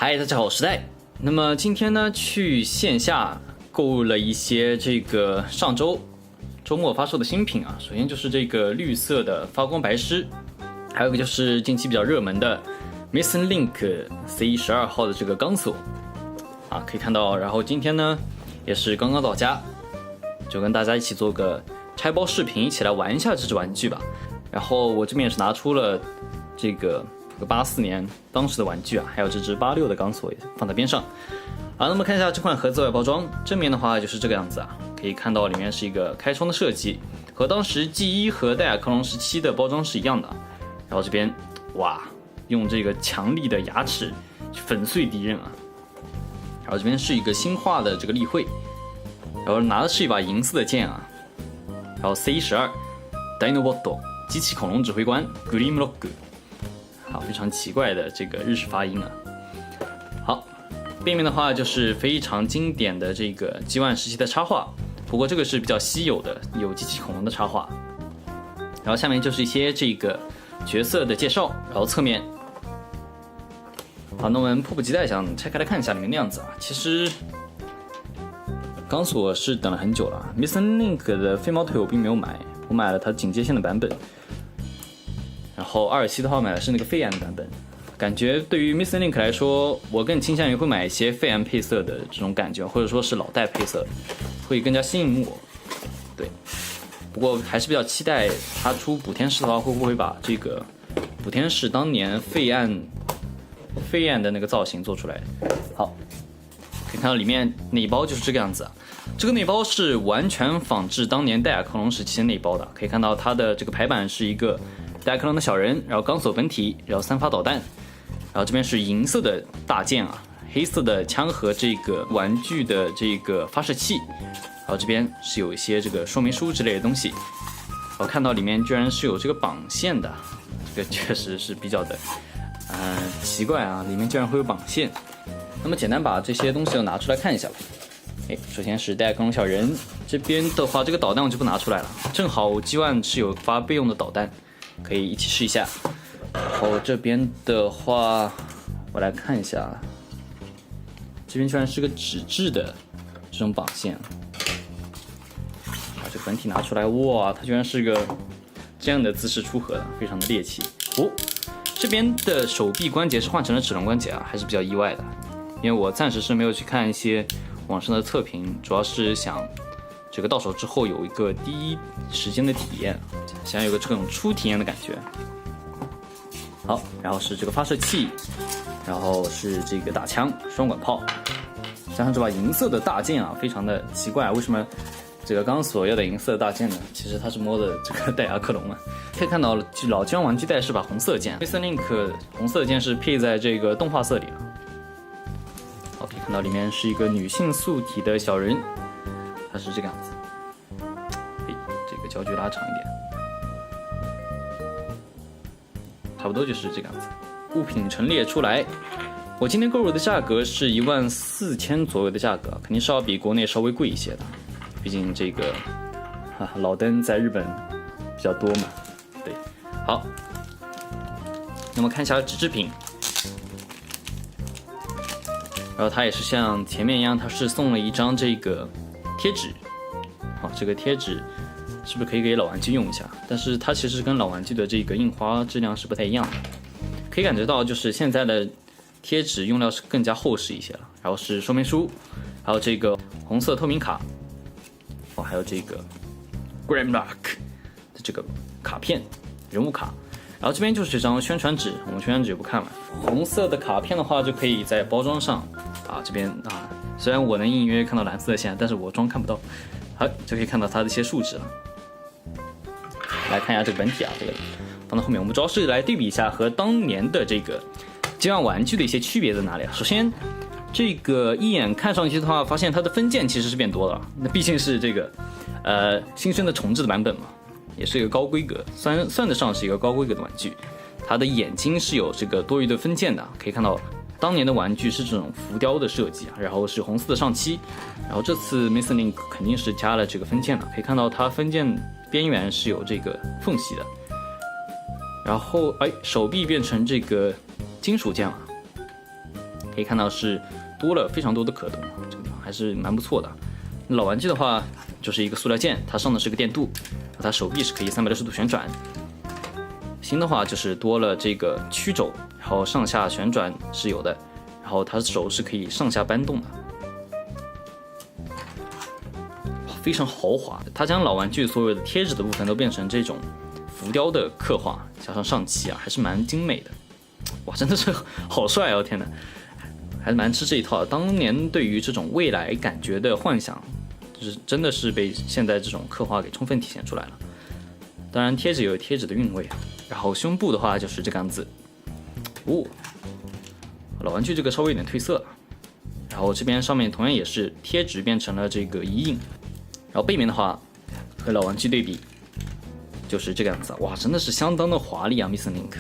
嗨，大家好，我是代。那么今天呢，去线下购入了一些这个上周周末发售的新品啊。首先就是这个绿色的发光白狮，还有一个就是近期比较热门的 Missing Link C12号的这个钢索啊，可以看到。然后今天呢，也是刚刚到家，就跟大家一起做个拆包视频，一起来玩一下这只玩具吧。然后我这边也是拿出了这个84年当时的玩具啊，还有这只86的钢索也放在边上。好，那么看一下这款盒子外包装，正面的话就是这个样子啊，可以看到里面是一个开窗的设计，和当时 G1 和戴尔克隆17的包装是一样的。然后这边哇，用这个强力的牙齿去粉碎敌人啊。然后这边是一个新画的这个例会，然后拿的是一把银色的剑啊。然后 C12 Dinobot 机器恐龙指挥官 Grimlock， 好，非常奇怪的这个日式发音啊。好，背面的话就是非常经典的这个 G1 时期的插画，不过这个是比较稀有的，有机器恐龙的插画。然后下面就是一些这个角色的介绍，然后侧面。好，那我们迫不及待想拆开来看一下里面的样子啊。其实钢索是等了很久了 ，Missing Link 的飞毛腿我并没有买，我买了它警戒线的版本。然后27的话买的是那个肺暗的版本，感觉对于 Missing Link 来说，我更倾向于会买一些肺暗配色的这种感觉，或者说是老带配色，会更加吸引我。对，不过还是比较期待它出补天士的话，会不会把这个补天士当年肺暗的那个造型做出来。好，可以看到里面内包就是这个样子啊。这个内包是完全仿制当年戴尔克隆时期的内包的，可以看到它的这个排版是一个戴尔克隆的小人，然后钢索本体，然后3发导弹，然后这边是银色的大剑啊，黑色的枪和这个玩具的这个发射器，然后这边是有一些这个说明书之类的东西。我看到里面居然是有这个绑线的，这个确实是比较的奇怪啊，里面居然会有绑线。那么简单把这些东西都拿出来看一下吧。首先是戴尔克隆小人，这边的话这个导弹我就不拿出来了，正好G1是有发备用的导弹，可以一起试一下。然后这边的话我来看一下，这边居然是个纸质的这种绑线。把这个本体拿出来，哇，它居然是个这样的姿势出盒的，非常的猎奇哦。这边的手臂关节是换成了齿轮关节啊，还是比较意外的，因为我暂时是没有去看一些网上的测评，主要是想这个到手之后有一个第一时间的体验，想有个这种初体验的感觉。好，然后是这个发射器，然后是这个大枪双管炮，加上这把银色的大剑啊，非常的奇怪，为什么这个钢索要带银色的大剑呢？其实它是摸的这个戴尔克隆啊。可以看到老G1玩具带是把红色剑 Missing Link 红色剑是配在这个动画色里啊。好，可以看到里面是一个女性素体的小人，它是这个样子。这个焦距拉长一点，差不多就是这个样子。物品陈列出来，我今天购入的价格是14000左右的价格，肯定是要比国内稍微贵一些的，毕竟这个老登在日本比较多嘛。对，好，那么看一下纸制品。然后它也是像前面一样，它是送了一张这个贴纸。好，这个贴纸是不是可以给老玩具用一下？但是它其实跟老玩具的这个印花质量是不太一样的，可以感觉到就是现在的贴纸用料是更加厚实一些了。然后是说明书，还有这个红色透明卡，还有这个 Grimlock 的这个卡片人物卡。然后这边就是这张宣传纸，我们宣传纸就不看了。红色的卡片的话，就可以在包装上啊，这边啊，虽然我能隐约看到蓝色的线，但是我装看不到。好，就可以看到它的一些数值了。来看一下这个本体啊，这个放到后面，我们主要是来对比一下和当年的这个G1玩具的一些区别在哪里啊？首先，这个一眼看上去的话，发现它的分件其实是变多了，那毕竟是这个新生的重置的版本嘛。也是一个高规格，算得上是一个高规格的玩具。它的眼睛是有这个多余的分件的，可以看到当年的玩具是这种浮雕的设计啊，然后是红色的上漆，然后这次 Missing Link 肯定是加了这个分件了，可以看到它分件边缘是有这个缝隙的。然后手臂变成这个金属键了，可可以看到是多了非常多的可动，这个地方还是蛮不错的。老玩具的话就是一个塑料件，它上的是个电镀，它手臂是可以360度旋转。新的话就是多了这个曲轴，然后上下旋转是有的，然后它手是可以上下搬动的，非常豪华。它将老玩具所有的贴纸的部分都变成这种浮雕的刻画，加上上漆啊，还是蛮精美的。哇，真的是好帅哦！天哪，还是蛮吃这一套的。当年对于这种未来感觉的幻想，就是真的是被现在这种刻画给充分体现出来了。当然，贴纸有贴纸的韵味啊。然后胸部的话就是这个样子，老玩具这个稍微有点褪色了。然后这边上面同样也是贴纸变成了这个遗印。然后背面的话和老玩具对比就是这个样子，哇，真的是相当的华丽啊 ，Missing Link，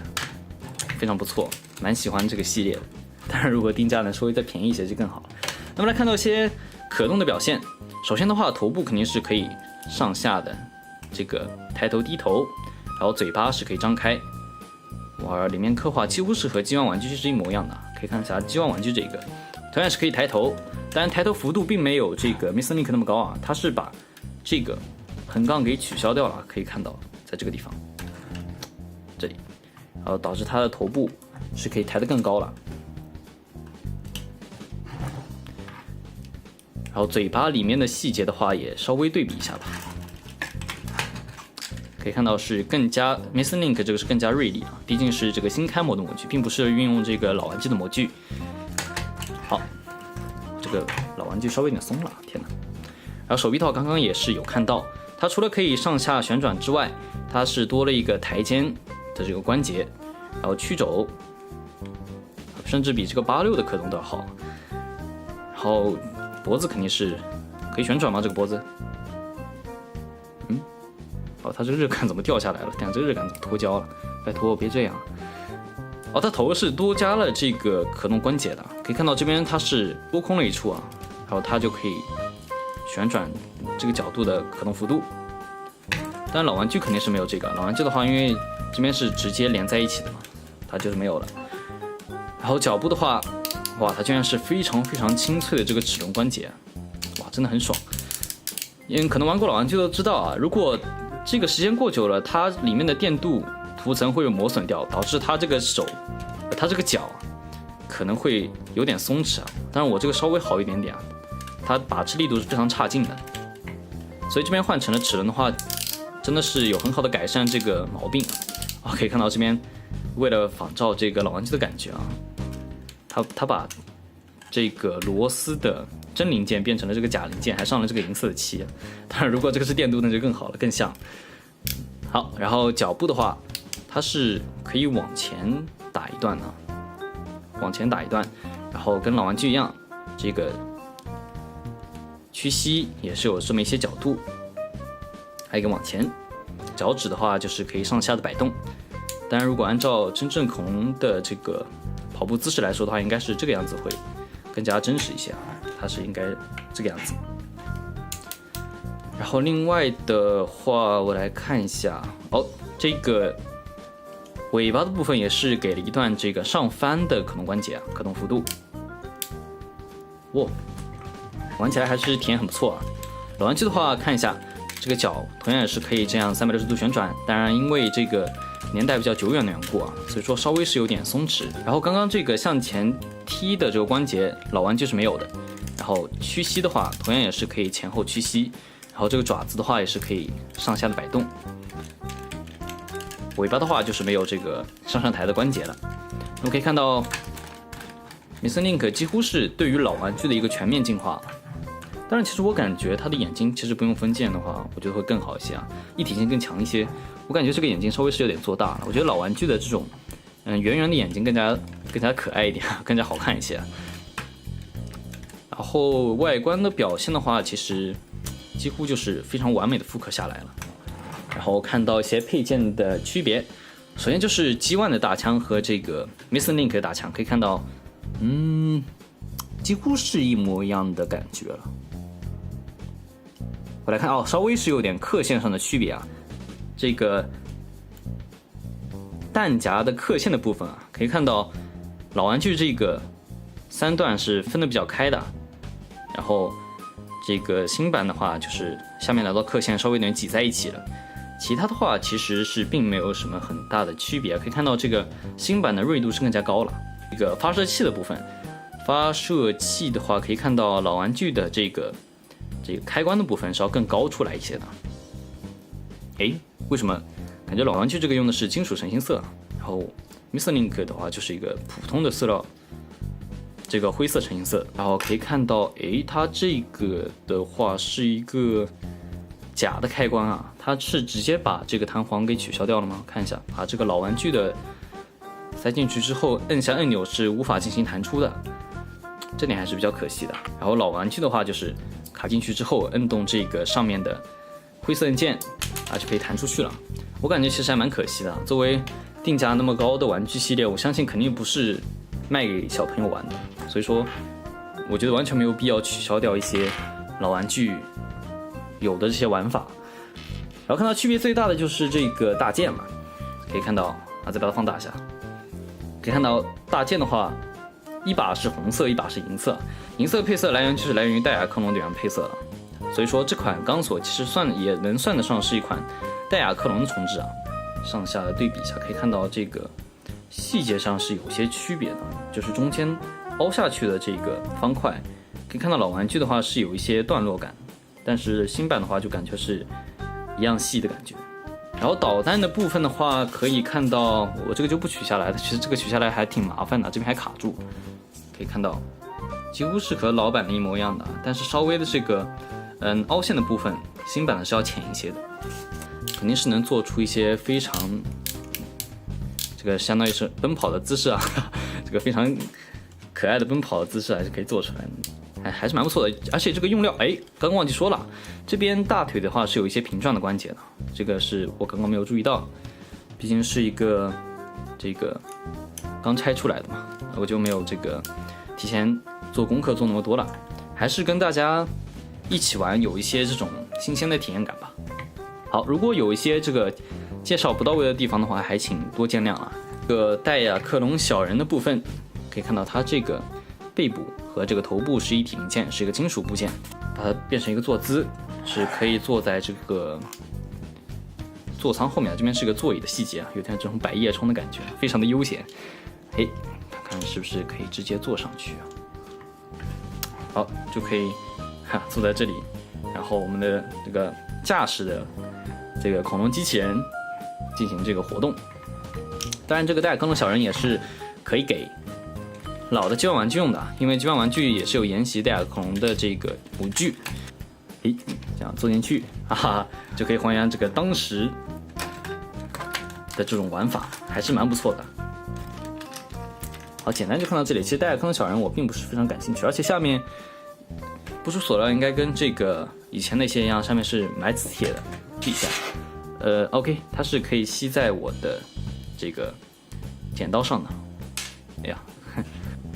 非常不错，蛮喜欢这个系列的。当然，如果定价能稍微再便宜一些就更好了。那么来看到一些可动的表现，首先的话，头部肯定是可以上下的这个抬头低头，然后嘴巴是可以张开。哇，里面刻画几乎是和G1玩具是一模一样的，可以看一下G1玩具这个，同样是可以抬头，当然抬头幅度并没有这个 Missing Link 那么高啊，它是把这个横杠给取消掉了，可以看到在这个地方，这里，然后导致它的头部是可以抬得更高了。然后嘴巴里面的细节的话，也稍微对比一下吧。可以看到是更加 Missing Link 这个是更加锐利啊，毕竟是这个新开模的模具，并不是运用这个老玩具的模具。好，这个老玩具稍微有点松了，天哪！然后手臂套刚刚也是有看到，它除了可以上下旋转之外，它是多了一个抬肩的这个关节，然后曲轴，甚至比这个86的可动都要好。然后脖子肯定是可以旋转吗？这个脖子？它这个热感怎么掉下来了？这个热感怎么脱胶了？拜托别这样。它头是多加了这个可动关节的，可以看到这边它是多空了一处啊，然后它就可以旋转这个角度的可动幅度。当然老玩具肯定是没有这个，老玩具的话，因为这边是直接连在一起的嘛，它就是没有了。然后脚部的话，哇，它居然是非常非常清脆的这个齿轮关节，哇，真的很爽。因为可能玩过老玩具都知道啊，如果这个时间过久了，它里面的电镀涂层会磨损掉，导致它这个手，它这个脚可能会有点松弛啊。当然我这个稍微好一点点啊，它把持力度是非常差劲的，所以这边换成了齿轮的话，真的是有很好的改善这个毛病啊。可以看到这边为了仿照这个老玩具的感觉啊，它把这个螺丝的真零件变成了这个假零件，还上了这个银色的漆。当然，如果这个是电镀，那就更好了，更像。好，然后脚部的话，它是可以往前打一段的，往前打一段，然后跟老玩具一样，这个屈膝也是有这么一些角度，还有一个往前。脚趾的话，就是可以上下的摆动。当然，如果按照真正恐龙的这个跑步姿势来说的话，应该是这个样子会更加真实一些啊，它是应该这个样子。然后另外的话，我来看一下这个尾巴的部分也是给了一段这个上翻的可动关节啊，可动幅度。哇，玩起来还是体验很不错啊。老玩具的话，看一下这个脚同样也是可以这样360度旋转，当然因为这个年代比较久远的缘故啊，所以说稍微是有点松弛。然后刚刚这个向前踢的这个关节，老玩具是没有的。然后屈膝的话，同样也是可以前后屈膝。然后这个爪子的话，也是可以上下的摆动。尾巴的话，就是没有这个上抬的关节了。我们可以看到 ，Missing Link 几乎是对于老玩具的一个全面进化。当然，其实我感觉它的眼睛其实不用分件的话，我觉得会更好一些啊，一体性更强一些。我感觉这个眼睛稍微是有点做大了，我觉得老玩具的这种圆圆的眼睛更加可爱一点，更加好看一些。然后外观的表现的话，其实几乎就是非常完美的复刻下来了。然后看到一些配件的区别，首先就是 G1 的大枪和这个 Missing Link 的大枪，可以看到，几乎是一模一样的感觉了。我来看稍微是有点刻线上的区别啊。这个弹夹的刻线的部分啊，可以看到老玩具这个3段是分得比较开的，然后这个新版的话就是下面2道刻线稍微有点挤在一起了，其他的话其实是并没有什么很大的区别。可以看到这个新版的锐度是更加高了。这个发射器的部分，发射器的话可以看到老玩具的这个开关的部分是要更高出来一些的。为什么感觉老玩具这个用的是金属成型色，然后 Mr. Link 的话就是一个普通的塑料，这个灰色成型色。然后可以看到，它这个的话是一个假的开关啊，它是直接把这个弹簧给取消掉了吗？看一下，把这个老玩具的塞进去之后，摁下按钮是无法进行弹出的，这点还是比较可惜的。然后老玩具的话就是卡进去之后，摁动这个上面的灰色按键就可以弹出去了。我感觉其实还蛮可惜的，作为定价那么高的玩具系列，我相信肯定不是卖给小朋友玩的，所以说我觉得完全没有必要取消掉一些老玩具有的这些玩法。然后看到区别最大的就是这个大件嘛，可以看到再把它放大一下，可以看到大件的话，一把是红色，一把是银色，银色配色来源就是来源于戴亚克隆点配色的，所以说这款钢索其实也能算得上是一款戴亚克隆的重置啊。上下的对比一下，可以看到这个细节上是有些区别的，就是中间凹下去的这个方块，可以看到老玩具的话是有一些段落感，但是新版的话就感觉是一样细的感觉。然后导弹的部分的话，可以看到我这个就不取下来的，其实这个取下来还挺麻烦的，这边还卡住。可以看到几乎是和老版的一模一样的，但是稍微的这个凹陷的部分，新版的是要浅一些的，肯定是能做出一些非常这个相当于是奔跑的姿势啊，这个非常可爱的奔跑的姿势还是可以做出来的，还是蛮不错的。而且这个用料，刚刚忘记说了，这边大腿的话是有一些平转的关节的，这个是我刚刚没有注意到，毕竟是一个这个刚拆出来的嘛，我就没有这个提前做功课做那么多了，还是跟大家一起玩有一些这种新鲜的体验感吧。好，如果有一些这个介绍不到位的地方的话，还请多见谅啊。这个戴亚克隆小人的部分，可以看到它这个背部和这个头部是一体零件，是一个金属部件，把它变成一个坐姿，是可以坐在这个座舱后面，这边是个座椅的细节啊，有点这种百叶窗的感觉，非常的悠闲。看看是不是可以直接坐上去啊？好，就可以坐在这里，然后我们的这个驾驶的这个恐龙机器人进行这个活动。当然，这个戴亚克隆小人也是可以给老的激光玩具用的，因为激光玩具也是有沿袭戴亚克隆的这个模具。这样坐进去，就可以还原这个当时的这种玩法，还是蛮不错的。好，简单就看到这里。其实戴亚克隆小人我并不是非常感兴趣，而且下面不出所料应该跟这个以前那些一样，上面是埋磁铁的，注意一下。OK， 它是可以吸在我的这个剪刀上的。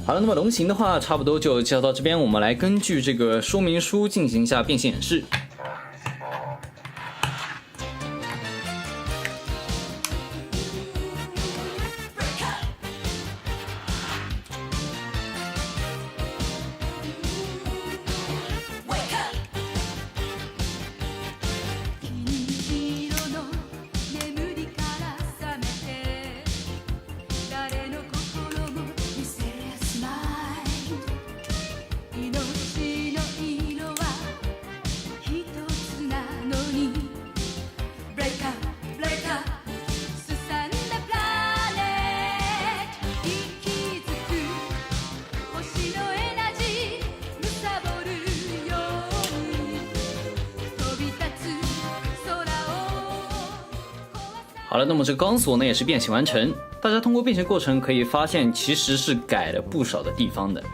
好了，那么龙形的话差不多就介绍到这边，我们来根据这个说明书进行一下变形演示。好了，那么这个钢索呢也是变形完成。大家通过变形过程可以发现，其实是改了不少的地方的。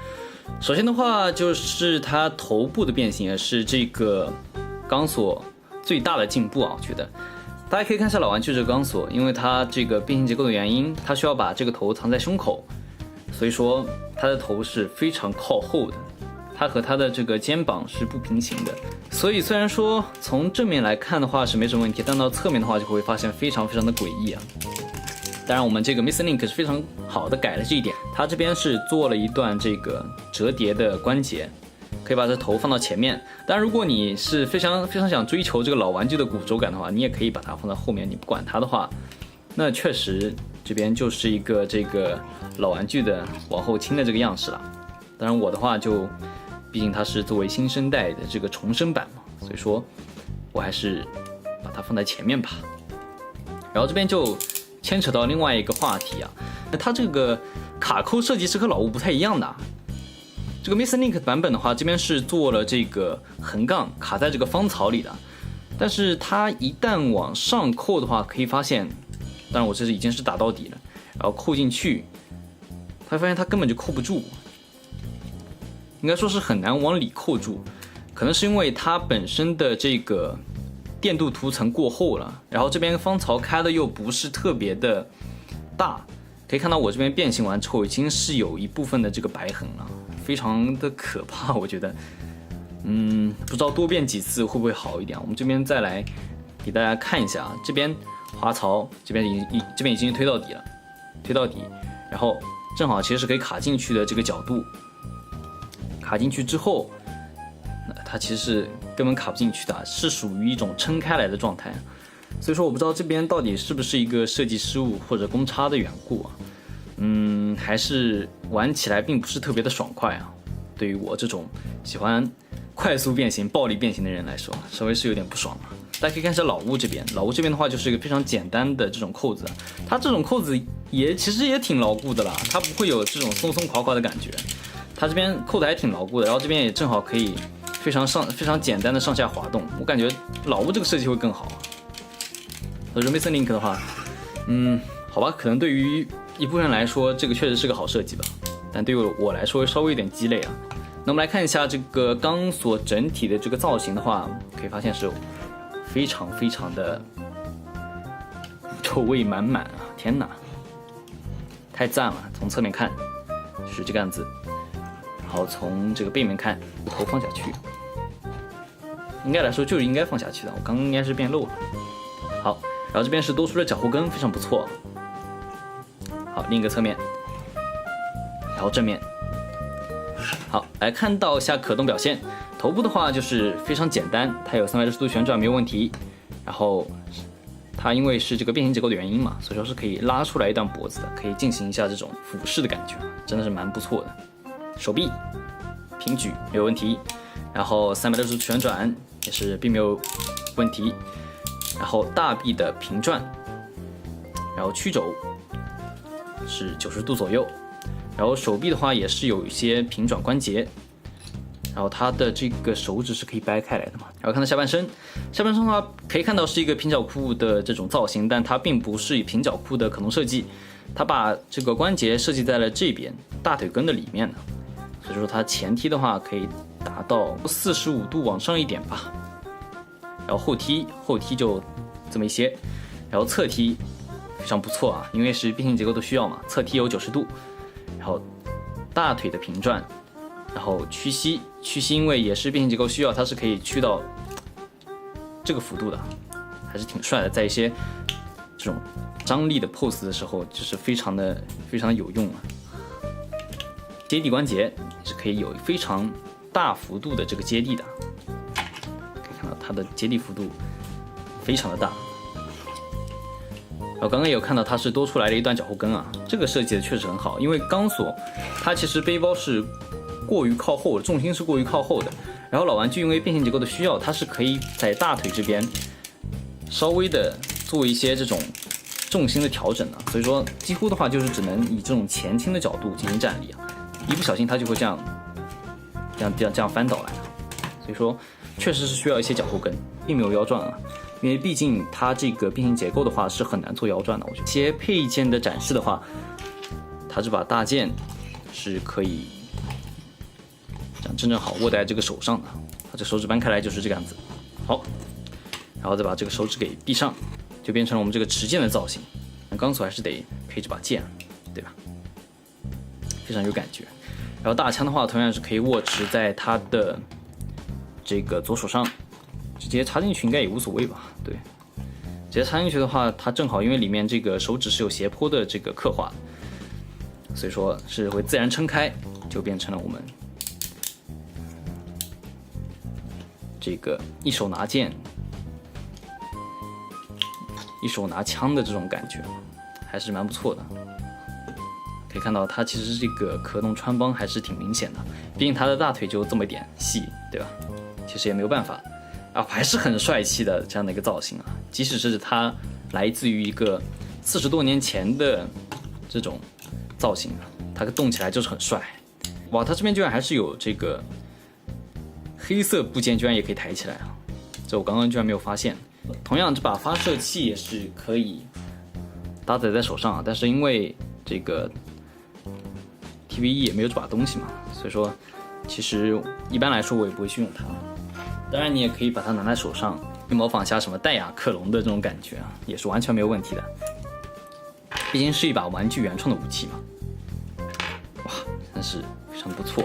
首先的话，就是它头部的变形也是这个钢索最大的进步啊，我觉得。大家可以看一下老玩具这个钢索，因为它这个变形结构的原因，它需要把这个头藏在胸口，所以说它的头是非常靠后的。它和它的这个肩膀是不平行的，所以虽然说从正面来看的话是没什么问题，但到侧面的话就会发现非常非常的诡异啊。当然，我们这个 Missing Link 是非常好的改了这一点，它这边是做了一段这个折叠的关节，可以把这头放到前面。当然，如果你是非常想追求这个老玩具的骨轴感的话，你也可以把它放在后面。你不管它的话，那确实这边就是一个这个老玩具的往后倾的这个样式了。当然，我的话就，毕竟它是作为新生代的这个重生版嘛，所以说我还是把它放在前面吧。然后这边就牵扯到另外一个话题啊，那它这个卡扣设计是和老物不太一样的啊。这个 Missing Link 版本的话，这边是做了这个横杠卡在这个芳草里的，但是它一旦往上扣的话，可以发现，当然我这是已经是打到底了，然后扣进去，他会发现它根本就扣不住，应该说是很难往里扣住，可能是因为它本身的这个电镀涂层过厚了，然后这边芳草开的又不是特别的大，可以看到我这边变形完之后已经是有一部分的这个白痕了，非常的可怕，我觉得，不知道多变几次会不会好一点。我们这边再来给大家看一下啊，这边滑槽这边已经推到底了，推到底，然后正好其实是可以卡进去的这个角度，卡进去之后，那它其实是根本卡不进去的，是属于一种撑开来的状态。所以说我不知道这边到底是不是一个设计失误或者公差的缘故啊，还是玩起来并不是特别的爽快啊。对于我这种喜欢快速变形、暴力变形的人来说，稍微是有点不爽啊。大家可以看一下老屋这边，老屋这边的话就是一个非常简单的这种扣子，它这种扣子其实也挺牢固的啦，它不会有这种松松垮垮的感觉，它这边扣的还挺牢固的，然后这边也正好可以非常简单的上下滑动，我感觉老屋这个设计会更好啊。所以说 Missing Link 的话，好吧，可能对于一部分人来说，这个确实是个好设计吧，但对于我来说稍微有点鸡肋啊。那我们来看一下这个钢索整体的这个造型的话，可以发现是非常的臭味满满啊！天哪，太赞了！从侧面看是这个样子，然后从这个背面看，头放下去，应该来说就是应该放下去的，我刚刚应该是变漏了。好，然后这边是多出了脚后跟，非常不错。好，另一个侧面，然后正面。好，来看到一下可动表现。头部的话就是非常简单，它有360度旋转没有问题。然后它因为是这个变形结构的原因嘛，所以说是可以拉出来一段脖子的，可以进行一下这种俯视的感觉，真的是蛮不错的。手臂平举没有问题，然后360度旋转也是并没有问题。然后大臂的平转，然后曲肘是90度左右，然后手臂的话也是有一些平转关节，然后它的这个手指是可以掰开来的嘛。然后看到下半身的话可以看到是一个平角裤的这种造型，但它并不是以平角裤的可动设计，它把这个关节设计在了这边大腿根的里面呢，所以说它前踢的话可以达到45度往上一点吧。然后后踢就这么一些，然后侧踢非常不错啊，因为是变形结构的需要嘛，侧踢有90度，然后大腿的平转，然后屈膝因为也是变形结构需要，它是可以屈到这个幅度的，还是挺帅的，在一些这种张力的 pose 的时候，就是非常的有用啊。接地关节是可以有非常大幅度的这个接地的。它的接地幅度非常的大，我刚刚也有看到它是多出来了一段脚后跟啊，这个设计的确实很好，因为钢索它其实背包是过于靠后的，重心是过于靠后的，然后老玩具因为变形结构的需要，它是可以在大腿这边稍微的做一些这种重心的调整的，所以说几乎的话就是只能以这种前倾的角度进行站立啊，一不小心它就会这样翻倒来，所以说确实是需要一些脚后跟，并没有腰转啊，因为毕竟它这个变形结构的话是很难做腰转的。我觉得一些配件的展示的话，它这把大剑是可以这样正好握在这个手上的，它这手指掰开来就是这个样子。好，然后再把这个手指给闭上，就变成了我们这个持剑的造型。那钢索还是得配这把剑，对吧？非常有感觉。然后大枪的话，同样是可以握持在它的这个左手上，直接插进去应该也无所谓吧？对，直接插进去的话，它正好因为里面这个手指是有斜坡的这个刻画，所以说是会自然撑开，就变成了我们这个一手拿剑，一手拿枪的这种感觉，还是蛮不错的。可以看到它其实这个壳洞穿帮还是挺明显的，毕竟它的大腿就这么一点细，对吧？其实也没有办法啊，还是很帅气的这样的一个造型啊。即使是它来自于一个40多年前的这种造型啊，它动起来就是很帅。哇，它这边居然还是有这个黑色部件，居然也可以抬起来啊！这我刚刚居然没有发现。同样，这把发射器也是可以搭载在手上啊，但是因为这个 TVE 也没有这把东西嘛，所以说其实一般来说我也不会去用它。当然，你也可以把它拿在手上，模仿一下什么戴亚克隆的这种感觉啊，也是完全没有问题的。毕竟是一把玩具原创的武器嘛。哇，真是非常不错。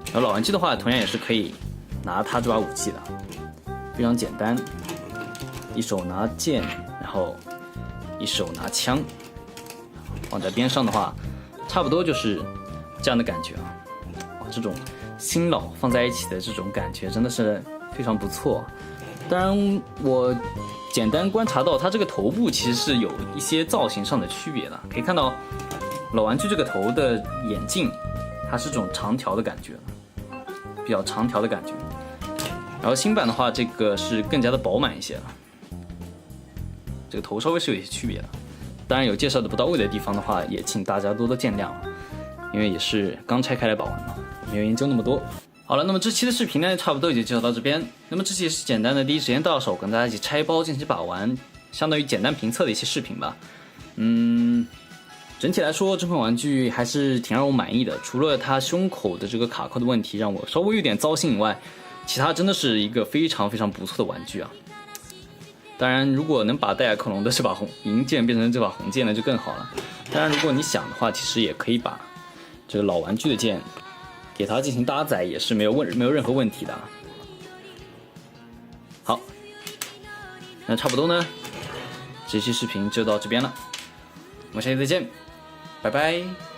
然后老玩具的话，同样也是可以拿它这把武器的，非常简单，一手拿剑，然后一手拿枪，放在边上的话，差不多就是这样的感觉啊。哇，这种新老放在一起的这种感觉真的是非常不错。当然，我简单观察到它这个头部其实是有一些造型上的区别的。可以看到老玩具这个头的眼镜，它是这种长条的感觉，比较长条的感觉。然后新版的话，这个是更加的饱满一些了，这个头稍微是有一些区别的。当然有介绍的不到位的地方的话，也请大家多多见谅，因为也是刚拆开来把玩嘛，没有研究那么多。好了，那么这期的视频呢，差不多也就介绍到这边。那么这期也是简单的第一时间到手，跟大家一起拆包进行把玩，相当于简单评测的一些视频吧。整体来说，这款玩具还是挺让我满意的，除了它胸口的这个卡扣的问题让我稍微有点糟心以外，其他真的是一个非常非常不错的玩具啊。当然，如果能把戴亚克隆的这把银剑变成这把红剑呢，就更好了。当然，如果你想的话，其实也可以把这个老玩具的剑给它进行搭载，也是没有任何问题的。好，那差不多呢，这期视频就到这边了，我们下期再见，拜拜。